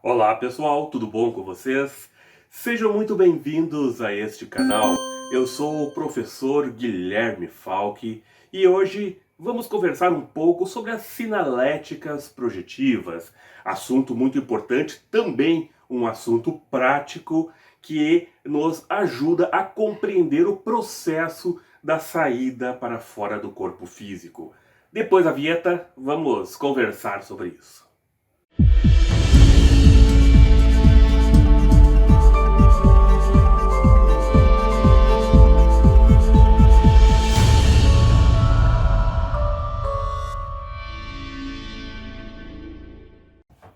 Olá pessoal, tudo bom com vocês? Sejam muito bem-vindos a este canal. Eu sou o professor Guilherme Falck e hoje vamos conversar um pouco sobre as sinaléticas projetivas. Assunto muito importante, também um assunto prático que nos ajuda a compreender o processo da saída para fora do corpo físico. Depois da vinheta, vamos conversar sobre isso.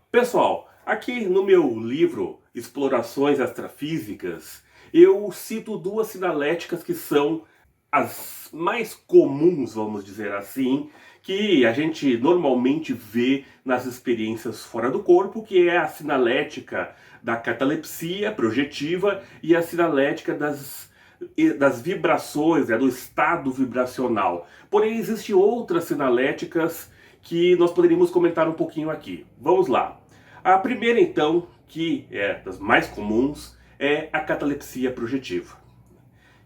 Pessoal, aqui no meu livro Explorações Extrafísicas, eu cito duas sinaléticas que são as mais comuns, vamos dizer assim, que a gente normalmente vê nas experiências fora do corpo, que é a sinalética da catalepsia projetiva e a sinalética das vibrações, do estado vibracional. Porém, existem outras sinaléticas que nós poderíamos comentar um pouquinho aqui. Vamos lá. A primeira, então, que é das mais comuns, é a catalepsia projetiva,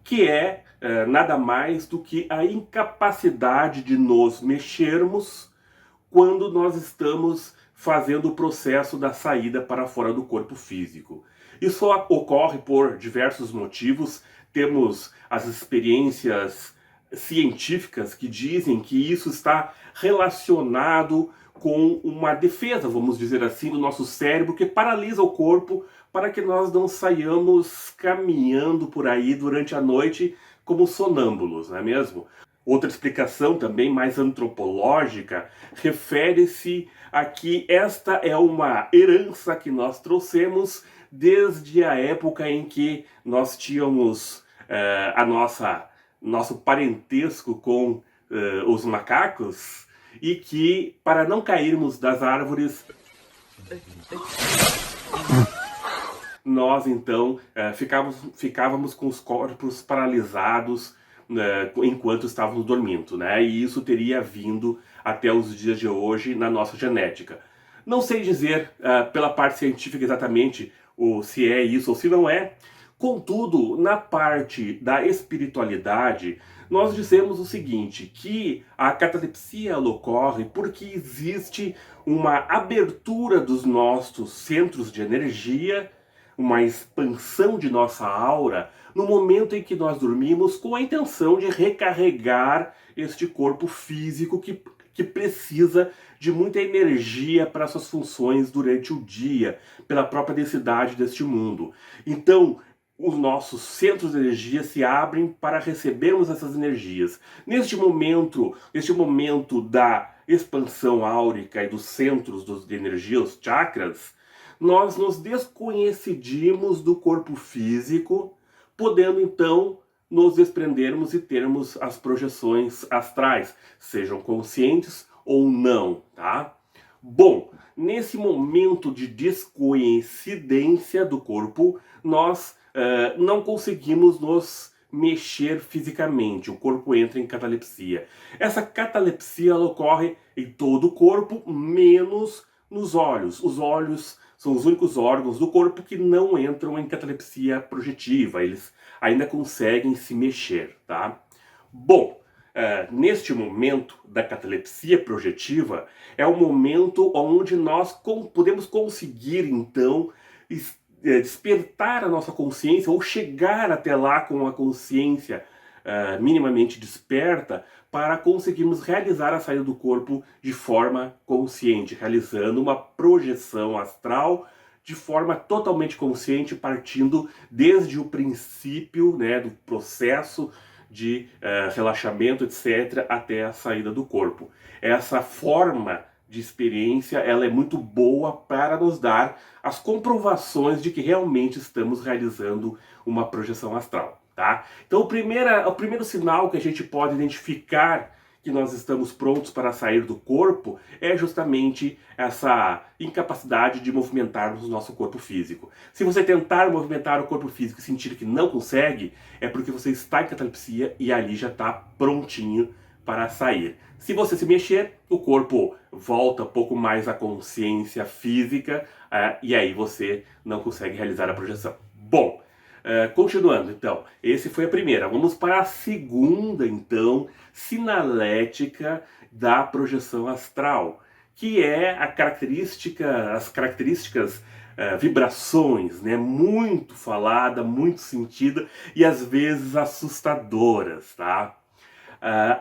que é nada mais do que a incapacidade de nos mexermos quando nós estamos fazendo o processo da saída para fora do corpo físico. Isso ocorre por diversos motivos. Temos as experiências científicas que dizem que isso está relacionado com uma defesa, vamos dizer assim, do nosso cérebro que paralisa o corpo para que nós não saiamos caminhando por aí durante a noite como sonâmbulos, não é mesmo? Outra explicação também mais antropológica refere-se a que esta é uma herança que nós trouxemos desde a época em que nós tínhamos nosso parentesco com os macacos, e que, para não cairmos das árvores, nós então ficávamos com os corpos paralisados enquanto estávamos dormindo, né? E isso teria vindo até os dias de hoje na nossa genética. Não sei dizer pela parte científica exatamente se é isso ou se não é. Contudo, na parte da espiritualidade, nós dizemos o seguinte, que a catalepsia ocorre porque existe uma abertura dos nossos centros de energia, uma expansão de nossa aura no momento em que nós dormimos, com a intenção de recarregar este corpo físico que precisa de muita energia para suas funções durante o dia, pela própria densidade deste mundo. Então, os nossos centros de energia se abrem para recebermos essas energias. Neste momento da expansão áurica e dos centros de energia, os chakras, nós nos desconhecidimos do corpo físico, podendo então nos desprendermos e termos as projeções astrais, sejam conscientes ou não, tá? Bom, nesse momento de descoincidência do corpo, nós não conseguimos nos mexer fisicamente, o corpo entra em catalepsia. Essa catalepsia ela ocorre em todo o corpo, menos nos olhos. Os olhos são os únicos órgãos do corpo que não entram em catalepsia projetiva, eles ainda conseguem se mexer, tá? Bom, neste momento da catalepsia projetiva, é o momento onde nós podemos conseguir, então, despertar a nossa consciência, ou chegar até lá com a consciência minimamente desperta, para conseguirmos realizar a saída do corpo de forma consciente, realizando uma projeção astral de forma totalmente consciente, partindo desde o princípio, né, do processo de relaxamento, etc., até a saída do corpo. Essa forma de experiência ela é muito boa para nos dar as comprovações de que realmente estamos realizando uma projeção astral, tá? Então o primeiro sinal que a gente pode identificar que nós estamos prontos para sair do corpo é justamente essa incapacidade de movimentarmos o nosso corpo físico. Se você tentar movimentar o corpo físico e sentir que não consegue, é porque você está em catalepsia e ali já está prontinho para sair. Se você se mexer, o corpo volta um pouco mais à consciência física, e aí você não consegue realizar a projeção. Bom, continuando então, esse foi a primeira. Vamos para a segunda então, sinalética da projeção astral, que é as características, vibrações, né, muito falada, muito sentida e às vezes assustadoras, tá?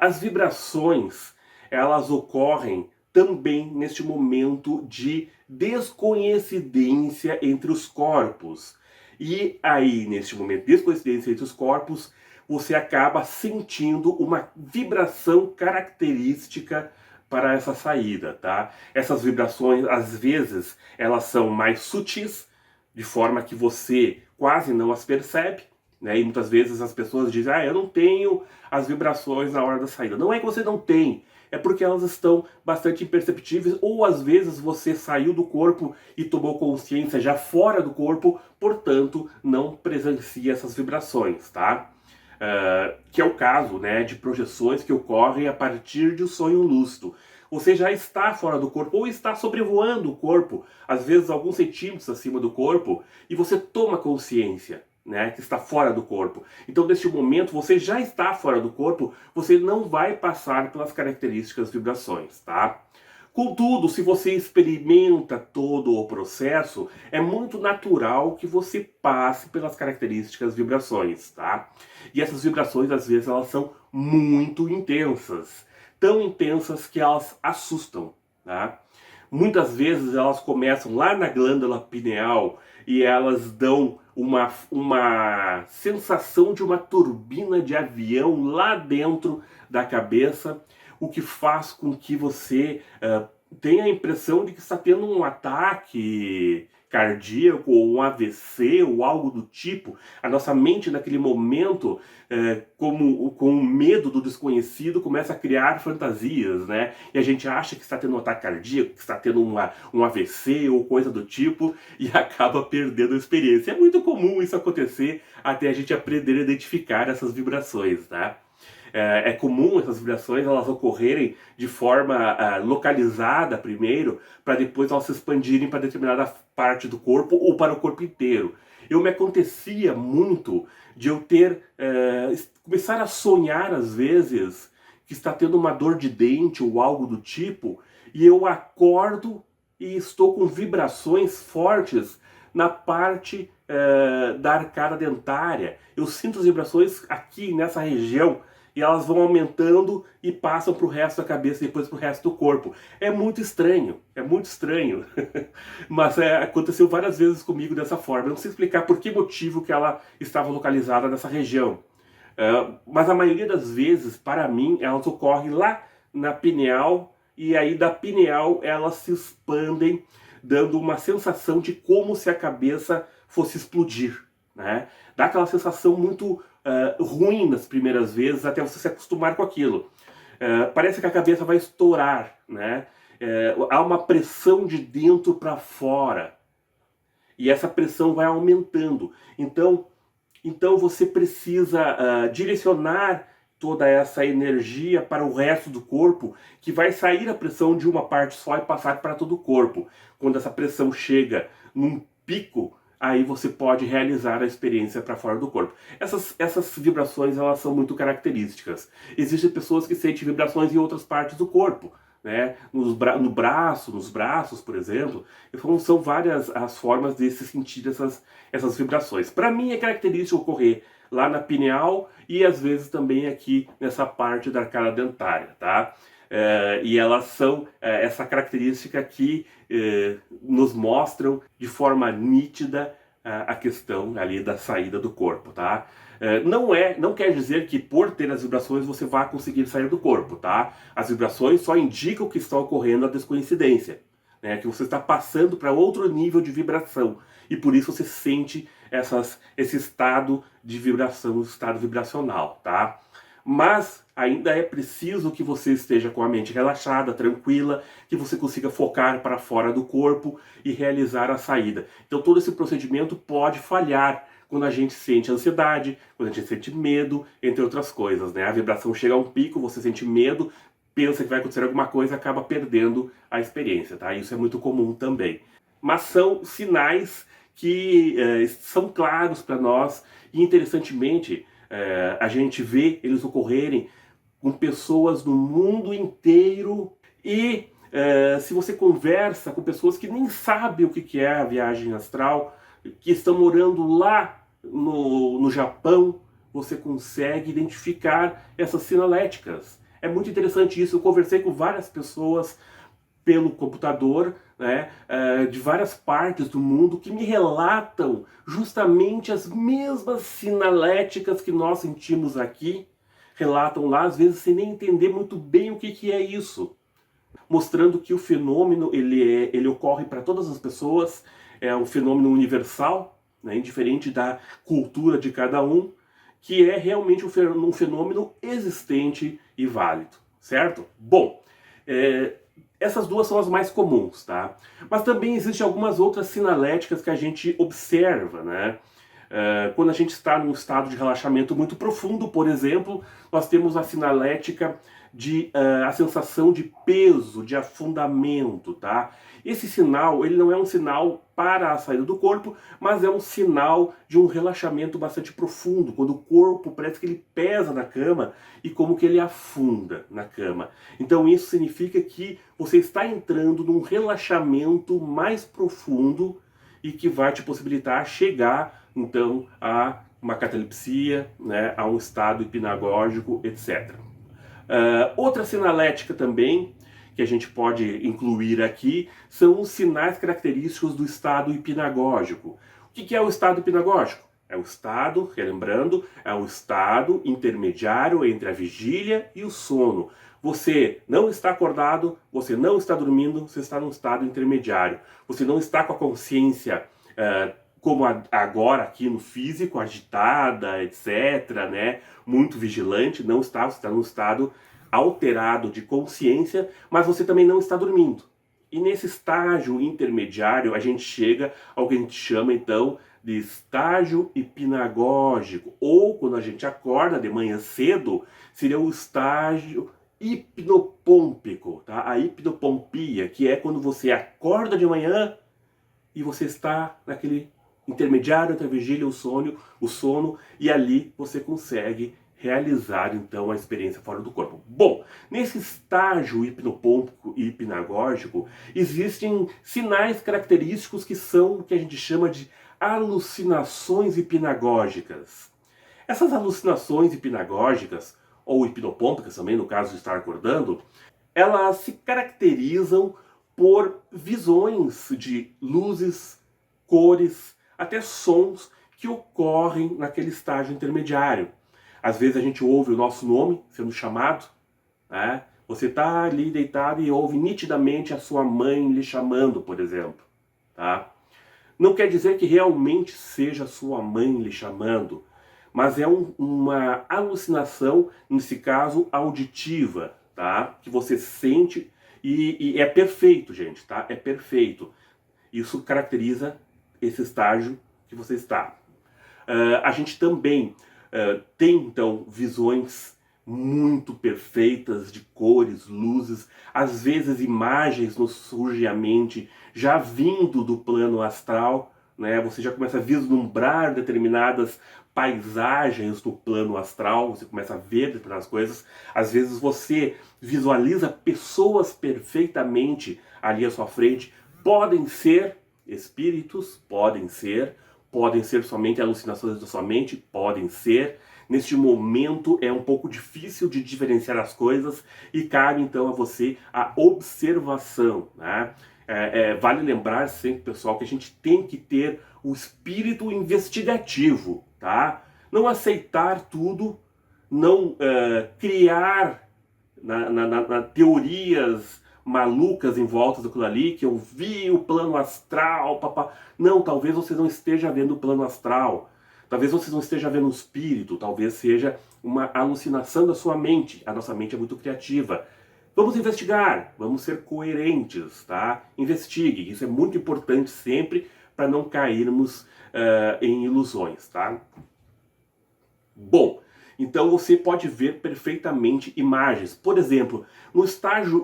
As vibrações, elas ocorrem também neste momento de descoincidência entre os corpos. E aí, neste momento de descoincidência entre os corpos, você acaba sentindo uma vibração característica para essa saída, tá? Essas vibrações, às vezes, elas são mais sutis, de forma que você quase não as percebe, né? E muitas vezes as pessoas dizem, eu não tenho as vibrações na hora da saída. Não é que você não tem, é porque elas estão bastante imperceptíveis, ou às vezes você saiu do corpo e tomou consciência já fora do corpo, portanto não presencia essas vibrações, tá? Que é o caso, né, de projeções que ocorrem a partir de um sonho lúcido. Você já está fora do corpo ou está sobrevoando o corpo, às vezes alguns centímetros acima do corpo, e você toma consciência, né, que está fora do corpo. Então, neste momento, você já está fora do corpo, você não vai passar pelas características vibrações, tá? Contudo, se você experimenta todo o processo, é muito natural que você passe pelas características vibrações, tá? E essas vibrações, às vezes, elas são muito intensas. Tão intensas que elas assustam, tá? Muitas vezes elas começam lá na glândula pineal e elas dão uma sensação de uma turbina de avião lá dentro da cabeça, o que faz com que você tenha a impressão de que está tendo um ataque cardíaco ou um AVC ou algo do tipo. A nossa mente naquele momento, com o medo do desconhecido, começa a criar fantasias, né? E a gente acha que está tendo um ataque cardíaco, que está tendo um AVC ou coisa do tipo e acaba perdendo a experiência. É muito comum isso acontecer até a gente aprender a identificar essas vibrações, tá? É comum essas vibrações elas ocorrerem de forma localizada primeiro, para depois elas se expandirem para determinada parte do corpo ou para o corpo inteiro. Me acontecia muito de eu começar a sonhar às vezes que está tendo uma dor de dente ou algo do tipo, e eu acordo e estou com vibrações fortes na parte da arcada dentária. Eu sinto as vibrações aqui nessa região, e elas vão aumentando e passam para o resto da cabeça e depois para o resto do corpo. É muito estranho, mas aconteceu várias vezes comigo dessa forma. Eu não sei explicar por que motivo que ela estava localizada nessa região. Mas a maioria das vezes, para mim, elas ocorrem lá na pineal, e aí da pineal elas se expandem, dando uma sensação de como se a cabeça fosse explodir, né? Dá aquela sensação muito ruim nas primeiras vezes, até você se acostumar com aquilo. Parece que a cabeça vai estourar, né? Há uma pressão de dentro para fora, e essa pressão vai aumentando. Então você precisa direcionar toda essa energia para o resto do corpo, que vai sair a pressão de uma parte só e passar para todo o corpo. Quando essa pressão chega num pico, aí você pode realizar a experiência para fora do corpo. Essas vibrações, elas são muito características. Existem pessoas que sentem vibrações em outras partes do corpo, né? Nos braços, por exemplo. Então, são várias as formas de se sentir essas vibrações. Para mim é característico ocorrer lá na pineal e às vezes também aqui nessa parte da arcada dentária, tá? E elas são essa característica que nos mostram de forma nítida a questão ali da saída do corpo, tá? Não quer dizer que por ter as vibrações você vai conseguir sair do corpo, tá? As vibrações só indicam que está ocorrendo a descoincidência, né? Que você está passando para outro nível de vibração, e por isso você sente esse estado de vibração, estado vibracional, tá? Mas ainda é preciso que você esteja com a mente relaxada, tranquila, que você consiga focar para fora do corpo e realizar a saída. Então todo esse procedimento pode falhar quando a gente sente ansiedade, quando a gente sente medo, entre outras coisas, né? A vibração chega a um pico, você sente medo, pensa que vai acontecer alguma coisa, acaba perdendo a experiência, tá? Isso é muito comum também. Mas são sinais que são claros para nós e, interessantemente, a gente vê eles ocorrerem com pessoas do mundo inteiro e se você conversa com pessoas que nem sabem o que é a viagem astral, que estão morando lá no Japão, você consegue identificar essas sinaléticas. É muito interessante isso. Eu conversei com várias pessoas pelo computador, né, de várias partes do mundo que me relatam justamente as mesmas sinaléticas que nós sentimos aqui, relatam lá, às vezes sem nem entender muito bem o que é isso, mostrando que o fenômeno ele ocorre para todas as pessoas, é um fenômeno universal, né, indiferente da cultura de cada um, que é realmente um fenômeno existente e válido, certo? Bom, essas duas são as mais comuns, tá? Mas também existem algumas outras sinaléticas que a gente observa, né? Quando a gente está num estado de relaxamento muito profundo, por exemplo, nós temos a sinalética de a sensação de peso, de afundamento, tá? Esse sinal, ele não é um sinal para a saída do corpo, mas é um sinal de um relaxamento bastante profundo, quando o corpo parece que ele pesa na cama e como que ele afunda na cama. Então isso significa que você está entrando num relaxamento mais profundo e que vai te possibilitar chegar, então, a uma catalepsia, né, a um estado hipnagógico, etc. Outra sinalética também, que a gente pode incluir aqui, são os sinais característicos do estado hipnagógico. O que é o estado hipnagógico? É o estado, relembrando, é o estado intermediário entre a vigília e o sono. Você não está acordado, você não está dormindo, você está num estado intermediário. Você não está com a consciência como agora aqui no físico, agitada, etc., né? Muito vigilante, não está, você está num estado alterado de consciência, mas você também não está dormindo. E nesse estágio intermediário, a gente chega ao que a gente chama, então, de estágio hipnagógico. Ou, quando a gente acorda de manhã cedo, seria o estágio hipnopômpico, tá? A hipnopompia, que é quando você acorda de manhã e você está naquele intermediário entre a vigília e o sono, e ali você consegue realizar então a experiência fora do corpo. Bom, nesse estágio hipnopômpico e hipnagógico, existem sinais característicos que são o que a gente chama de alucinações hipnagógicas. Essas alucinações hipnagógicas, ou hipnopômpicas também, no caso de estar acordando, elas se caracterizam por visões de luzes, cores, até sons que ocorrem naquele estágio intermediário. Às vezes a gente ouve o nosso nome sendo chamado, né? Você está ali deitado e ouve nitidamente a sua mãe lhe chamando, por exemplo, tá? Não quer dizer que realmente seja a sua mãe lhe chamando, mas é uma alucinação, nesse caso, auditiva, tá? Que você sente e é perfeito, gente, tá? É perfeito. Isso caracteriza esse estágio que você está. A gente também tem, então, visões muito perfeitas de cores, luzes, às vezes imagens nos surgem à mente já vindo do plano astral, né? Você já começa a vislumbrar determinadas paisagens do plano astral, você começa a ver determinadas coisas. Às vezes você visualiza pessoas perfeitamente ali à sua frente. Podem ser espíritos, podem ser somente alucinações da sua mente, podem ser. Neste momento é um pouco difícil de diferenciar as coisas e cabe então a você a observação, né? Vale lembrar sempre, pessoal, que a gente tem que ter o espírito investigativo, tá? Não aceitar tudo, não criar teorias malucas em volta daquilo ali, que eu vi o plano astral, papá. Não, talvez você não esteja vendo o plano astral. Talvez você não esteja vendo um espírito, talvez seja uma alucinação da sua mente. A nossa mente é muito criativa. Vamos investigar, vamos ser coerentes, tá? Investigue, isso é muito importante sempre para não cairmos em ilusões, tá? Bom, então você pode ver perfeitamente imagens. Por exemplo, no estágio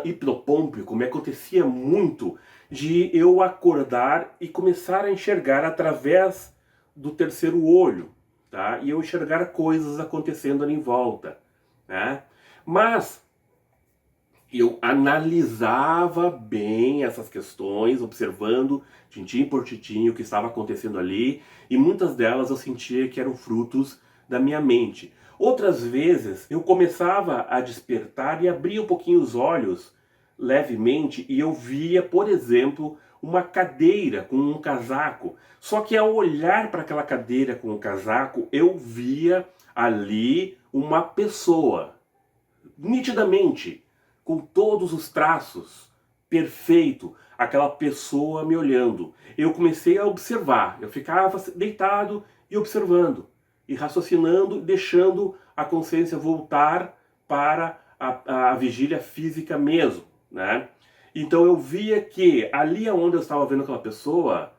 hipnopômpico, me acontecia muito de eu acordar e começar a enxergar através do terceiro olho, tá? E eu enxergar coisas acontecendo ali em volta, né? Mas eu analisava bem essas questões, observando tintim por tintim o que estava acontecendo ali, e muitas delas eu sentia que eram frutos da minha mente. Outras vezes eu começava a despertar e abria um pouquinho os olhos levemente e eu via, por exemplo, uma cadeira com um casaco. Só que ao olhar para aquela cadeira com o casaco, eu via ali uma pessoa, nitidamente, com todos os traços, perfeito, aquela pessoa me olhando. Eu comecei a observar, eu ficava deitado e observando, e raciocinando, deixando a consciência voltar para a vigília física mesmo, né? Então eu via que ali onde eu estava vendo aquela pessoa,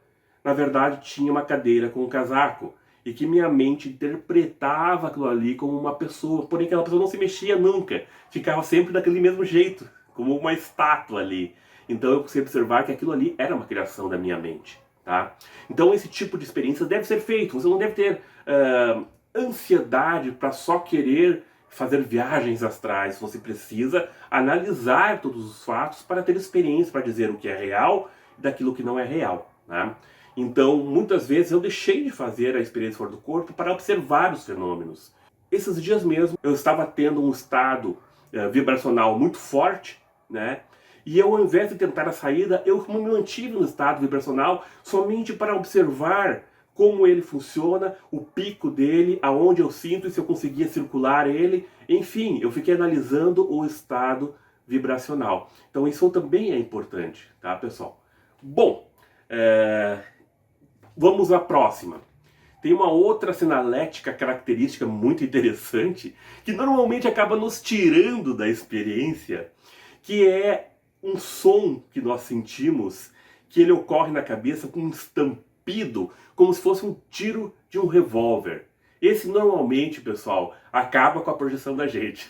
na verdade tinha uma cadeira com um casaco, e que minha mente interpretava aquilo ali como uma pessoa, porém aquela pessoa não se mexia nunca, ficava sempre daquele mesmo jeito, como uma estátua ali. Então eu consegui observar que aquilo ali era uma criação da minha mente, tá? Então esse tipo de experiência deve ser feito, você não deve ter ansiedade para só querer fazer viagens astrais, você precisa analisar todos os fatos para ter experiência, para dizer o que é real e daquilo que não é real, né? Então, muitas vezes eu deixei de fazer a experiência fora do corpo para observar os fenômenos. Esses dias mesmo eu estava tendo um estado vibracional muito forte, né? E eu, ao invés de tentar a saída, eu me mantive no estado vibracional somente para observar como ele funciona, o pico dele, aonde eu sinto e se eu conseguia circular ele. Enfim, eu fiquei analisando o estado vibracional. Então isso também é importante, tá, pessoal? Bom, vamos à próxima. Tem uma outra sinalética característica muito interessante que normalmente acaba nos tirando da experiência, que é um som que nós sentimos, que ele ocorre na cabeça com um estampido, como se fosse um tiro de um revólver. Esse normalmente, pessoal, acaba com a projeção da gente,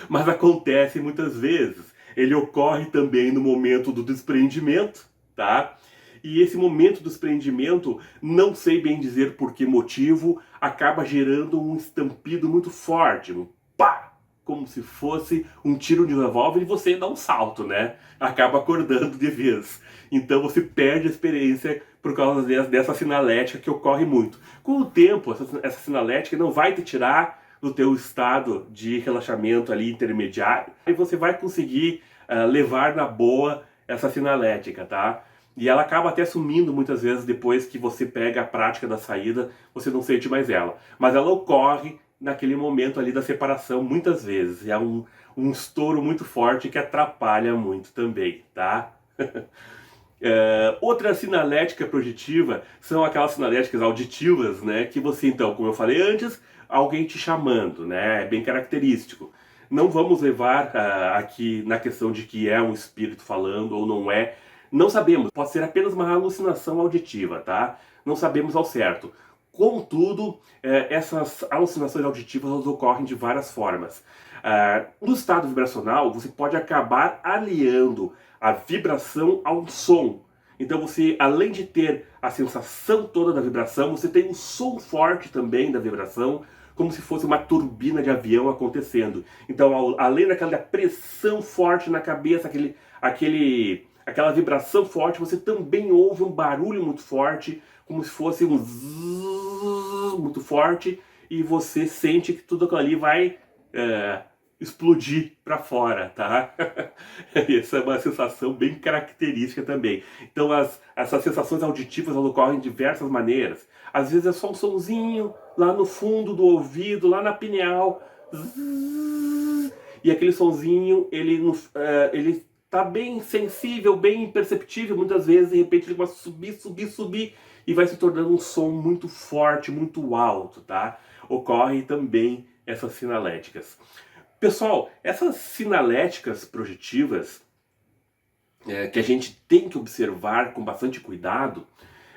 mas acontece muitas vezes. Ele ocorre também no momento do desprendimento, tá? E esse momento do desprendimento, não sei bem dizer por que motivo, acaba gerando um estampido muito forte, um pá! Como se fosse um tiro de revólver e você dá um salto, né? Acaba acordando de vez. Então você perde a experiência por causa dessa sinalética que ocorre muito. Com o tempo, essa sinalética não vai te tirar do teu estado de relaxamento ali intermediário e você vai conseguir levar na boa essa sinalética, tá? E ela acaba até sumindo muitas vezes depois que você pega a prática da saída, você não sente mais ela. Mas ela ocorre naquele momento ali da separação muitas vezes. É um estouro muito forte que atrapalha muito também, tá? Outra sinalética projetiva são aquelas sinaléticas auditivas, né? Que você, então, como eu falei antes, alguém te chamando, né? É bem característico. Não vamos levar aqui na questão de que é um espírito falando ou não é. Não sabemos, pode ser apenas uma alucinação auditiva, tá? Não sabemos ao certo. Contudo, essas alucinações auditivas elas ocorrem de várias formas. No estado vibracional, você pode acabar aliando a vibração ao som. Então você, além de ter a sensação toda da vibração, você tem um som forte também da vibração, como se fosse uma turbina de avião acontecendo. Então, além daquela pressão forte na cabeça, aquela vibração forte, você também ouve um barulho muito forte, como se fosse um zzz muito forte, e você sente que tudo aquilo ali vai explodir para fora, tá? Essa é uma sensação bem característica também. Então essas sensações auditivas elas ocorrem de diversas maneiras. Às vezes é só um sonzinho lá no fundo do ouvido, lá na pineal, zzz, e aquele sonzinho ele tá bem sensível, bem imperceptível, muitas vezes, de repente ele começa a subir, e vai se tornando um som muito forte, muito alto, tá? Ocorrem também essas sinaléticas. Pessoal, essas sinaléticas projetivas, que a gente tem que observar com bastante cuidado,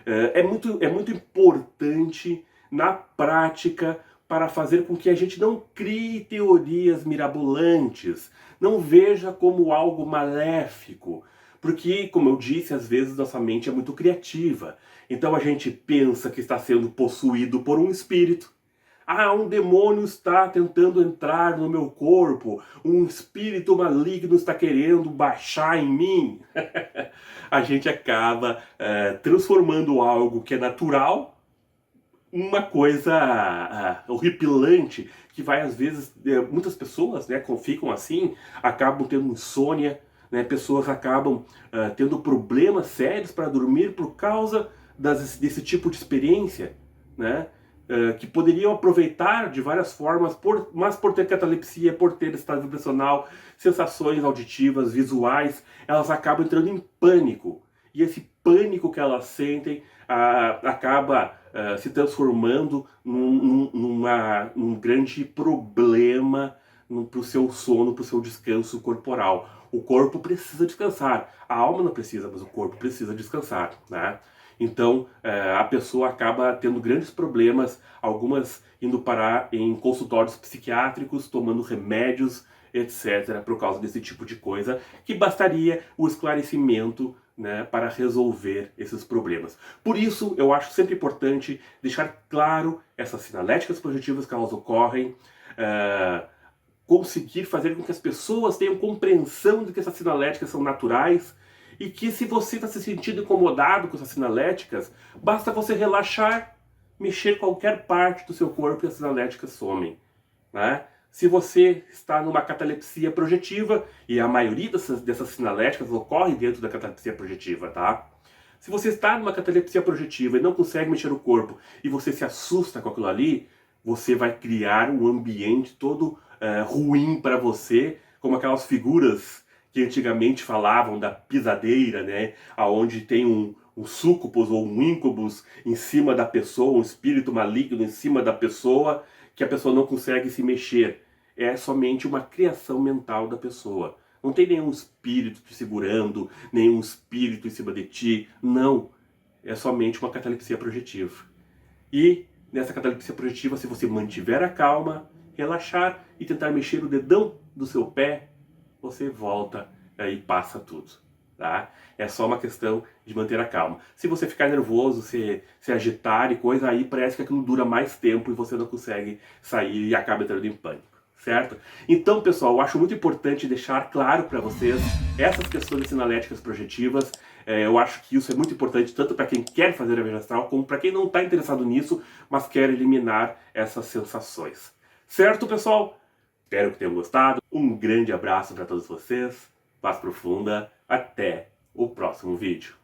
é muito importante na prática para fazer com que a gente não crie teorias mirabolantes, não veja como algo maléfico, porque, como eu disse, às vezes nossa mente é muito criativa. Então a gente pensa que está sendo possuído por um espírito. Ah, um demônio está tentando entrar no meu corpo, um espírito maligno está querendo baixar em mim. A gente acaba transformando algo que é natural uma coisa horripilante, que vai às vezes, muitas pessoas, né, ficam assim, acabam tendo insônia, né, pessoas acabam tendo problemas sérios para dormir por causa desse tipo de experiência, né, que poderiam aproveitar de várias formas, mas por ter catalepsia, por ter estado vibracional, sensações auditivas, visuais, elas acabam entrando em pânico. E esse pânico que elas sentem acaba se transformando num grande problema para o seu sono, para o seu descanso corporal. O corpo precisa descansar, a alma não precisa, mas o corpo precisa descansar, né? Então a pessoa acaba tendo grandes problemas, algumas indo parar em consultórios psiquiátricos, tomando remédios, etc., por causa desse tipo de coisa, que bastaria o esclarecimento, né, para resolver esses problemas. Por isso, eu acho sempre importante deixar claro essas sinaléticas projetivas que elas ocorrem, conseguir fazer com que as pessoas tenham compreensão de que essas sinaléticas são naturais e que, se você está se sentindo incomodado com essas sinaléticas, basta você relaxar, mexer qualquer parte do seu corpo e as sinaléticas somem, né? Se você está numa catalepsia projetiva, e a maioria dessas sinaléticas ocorre dentro da catalepsia projetiva, tá? Se você está numa catalepsia projetiva e não consegue mexer o corpo e você se assusta com aquilo ali, você vai criar um ambiente todo ruim para você, como aquelas figuras que antigamente falavam da pisadeira, né? Aonde tem um súcubus ou um íncubus em cima da pessoa, um espírito maligno em cima da pessoa, que a pessoa não consegue se mexer. É somente uma criação mental da pessoa. Não tem nenhum espírito te segurando, nenhum espírito em cima de ti. Não. É somente uma catalepsia projetiva. E nessa catalepsia projetiva, se você mantiver a calma, relaxar e tentar mexer o dedão do seu pé, você volta e passa tudo. Tá? É só uma questão de manter a calma. Se você ficar nervoso, se agitar e coisa, aí parece que aquilo dura mais tempo e você não consegue sair e acaba entrando em pânico. Certo? Então, pessoal, eu acho muito importante deixar claro para vocês essas questões sinaléticas projetivas. Eu acho que isso é muito importante tanto para quem quer fazer a viagem astral, como para quem não está interessado nisso, mas quer eliminar essas sensações. Certo, pessoal? Espero que tenham gostado. Um grande abraço para todos vocês. Paz profunda. Até o próximo vídeo.